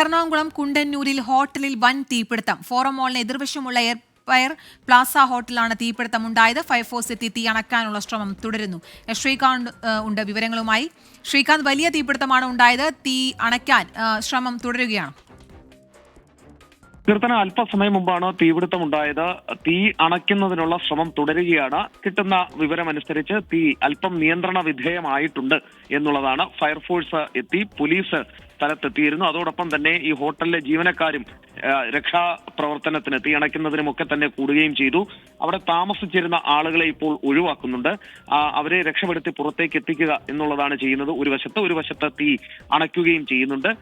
എറണാകുളം കുണ്ടന്നൂരിൽ ഹോട്ടലിൽ വൻ തീപിടുത്തം. ഫോറം മോളിന് എതിർവശമുള്ള എയർപയർ പ്ലാസ ഹോട്ടലാണ് തീപിടുത്തം ഉണ്ടായത്. ഫയർഫോഴ്സ് എത്തി തീ അണക്കാനുള്ള ശ്രമം തുടരുന്നു. ശ്രീകാന്ത് ഉണ്ട് വിവരങ്ങളുമായി. ശ്രീകാന്ത്, വലിയ തീപിടുത്തമാണ് ഉണ്ടായത്. തീ അണയ്ക്കാൻ ശ്രമം തുടരുകയാണ്. കീർത്തന, അല്പസമയം മുമ്പാണ് തീപിടുത്തം ഉണ്ടായത്. തീ അണയ്ക്കുന്നതിനുള്ള ശ്രമം തുടരുകയാണ്. കിട്ടുന്ന വിവരമനുസരിച്ച് തീ അല്പം നിയന്ത്രണ വിധേയമായിട്ടുണ്ട് എന്നുള്ളതാണ്. ഫയർഫോഴ്സ് എത്തി, പോലീസ് സ്ഥലത്തെത്തിയിരുന്നു. അതോടൊപ്പം തന്നെ ഈ ഹോട്ടലിലെ ജീവനക്കാരും രക്ഷാപ്രവർത്തനത്തിന്, തീ അണയ്ക്കുന്നതിനുമൊക്കെ തന്നെ കൂടുകയും ചെയ്തു. അവിടെ താമസിച്ചിരുന്ന ആളുകളെ ഇപ്പോൾ ഒഴിവാക്കുന്നുണ്ട്. അവരെ രക്ഷപ്പെടുത്തി പുറത്തേക്ക് എത്തിക്കുക എന്നുള്ളതാണ് ചെയ്യുന്നത്. ഒരു വശത്ത് തീ അണയ്ക്കുകയും ചെയ്യുന്നുണ്ട്.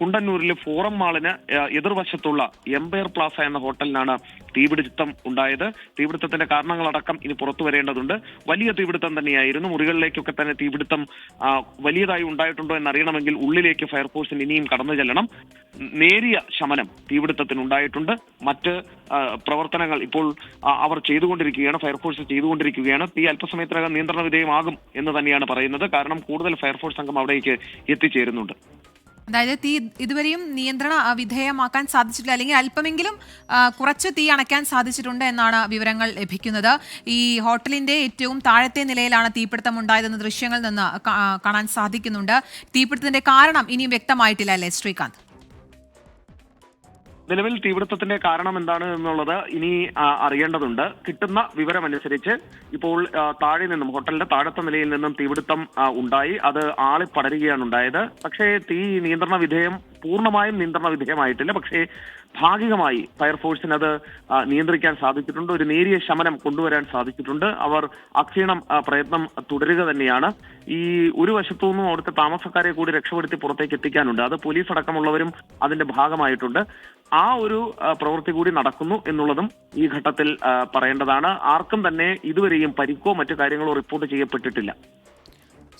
കുണ്ടന്നൂരിലെ ഫോറം മാളിന് എതിർവശത്തുള്ള എംപയർ പ്ലാസ എന്ന ഹോട്ടലിനാണ് തീപിടുത്തം ഉണ്ടായത്. തീപിടുത്തത്തിന്റെ കാരണങ്ങളടക്കം ഇനി പുറത്തു വരേണ്ടതുണ്ട്. വലിയ തീപിടുത്തം തന്നെയായിരുന്നു. മുറികളിലേക്കൊക്കെ തന്നെ തീപിടുത്തം വലിയതായി ഉണ്ടായിട്ടുണ്ടോ എന്നറിയണമെങ്കിൽ ഉള്ളിലേക്ക് ഫയർഫോഴ്സിന് ഇനിയും കടന്നു ചെല്ലണം. നേരിയ ശമനം തീപിടുത്തത്തിനുണ്ടായിട്ടുണ്ട്. മറ്റ് പ്രവർത്തനങ്ങൾ ഇപ്പോൾ അവർ ചെയ്തുകൊണ്ടിരിക്കുകയാണ്, ഫയർഫോഴ്സ് ചെയ്തുകൊണ്ടിരിക്കുകയാണ്. തീ അല്പസമയത്തിനകം നിയന്ത്രണ വിധേയമാകും എന്ന് തന്നെയാണ് പറയുന്നത്. കാരണം കൂടുതൽ ഫയർഫോഴ്സ് സംഘം അവിടേക്ക് എത്തിച്ചേരുന്നുണ്ട്. അതായത് തീ ഇതുവരെയും നിയന്ത്രണ വിധേയമാക്കാൻ സാധിച്ചിട്ടില്ല, അല്ലെങ്കിൽ അല്പമെങ്കിലും കുറച്ച് തീ അണയ്ക്കാൻ സാധിച്ചിട്ടുണ്ട് എന്നാണ് വിവരങ്ങൾ ലഭിക്കുന്നത്. ഈ ഹോട്ടലിന്റെ ഏറ്റവും താഴത്തെ നിലയിലാണ് തീപിടുത്തം ഉണ്ടായതെന്ന് ദൃശ്യങ്ങളിൽ നിന്ന് കാണാൻ സാധിക്കുന്നുണ്ട്. തീപിടുത്തത്തിന്റെ കാരണം ഇനിയും വ്യക്തമായിട്ടില്ല അല്ലേ ശ്രീകാന്ത്? നിലവിൽ തീപിടുത്തത്തിന്റെ കാരണം എന്താണ് എന്നുള്ളത് ഇനി അറിയേണ്ടതുണ്ട്. കിട്ടുന്ന വിവരമനുസരിച്ച് ഇപ്പോൾ താഴെ നിന്നും, ഹോട്ടലിന്റെ താഴത്തെ നിലയിൽ നിന്നും തീപിടുത്തം ഉണ്ടായി. അത് ആളിപ്പടരുകയാണ് ഉണ്ടായത്. പക്ഷേ തീ പൂർണ്ണമായും നിയന്ത്രണ വിധേയമായിട്ടില്ല. പക്ഷേ ഭാഗികമായി ഫയർഫോഴ്സിന് അത് നിയന്ത്രിക്കാൻ സാധിച്ചിട്ടുണ്ട്. ഒരു നേരിയ ശമനം കൊണ്ടുവരാൻ സാധിച്ചിട്ടുണ്ട്. അവർ അക്ഷീണം പ്രയത്നം തുടരുക തന്നെയാണ്. ഈ ഒരു വശത്തുനിന്നും അവിടുത്തെ താമസക്കാരെ കൂടി രക്ഷപ്പെടുത്തി പുറത്തേക്ക് എത്തിക്കാനുണ്ട്. അത് പോലീസ് അടക്കമുള്ളവരും അതിന്റെ ഭാഗമായിട്ടുണ്ട്. ആ ഒരു പ്രവൃത്തി കൂടി നടക്കുന്നു എന്നുള്ളതും ഈ ഘട്ടത്തിൽ പറയേണ്ടതാണ്. ആർക്കും തന്നെ ഇതുവരെയും പരിക്കോ മറ്റു കാര്യങ്ങളോ റിപ്പോർട്ട് ചെയ്യപ്പെട്ടിട്ടില്ല.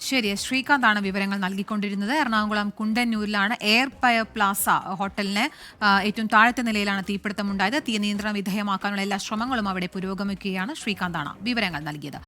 ശരി, ശ്രീകാന്താണ് വിവരങ്ങൾ നൽകിക്കൊണ്ടിരുന്നത്. എറണാകുളം കുണ്ടന്നൂരിലാണ് എയർപയർ പ്ലാസ ഹോട്ടലിന് ഏറ്റവും താഴത്തെ നിലയിലാണ് തീപിടുത്തം ഉണ്ടായത്. തീ നിയന്ത്രണ വിധേയമാക്കാനുള്ള എല്ലാ ശ്രമങ്ങളും അവിടെ പുരോഗമിക്കുകയാണ്. ശ്രീകാന്താണ് വിവരങ്ങൾ നൽകിയത്.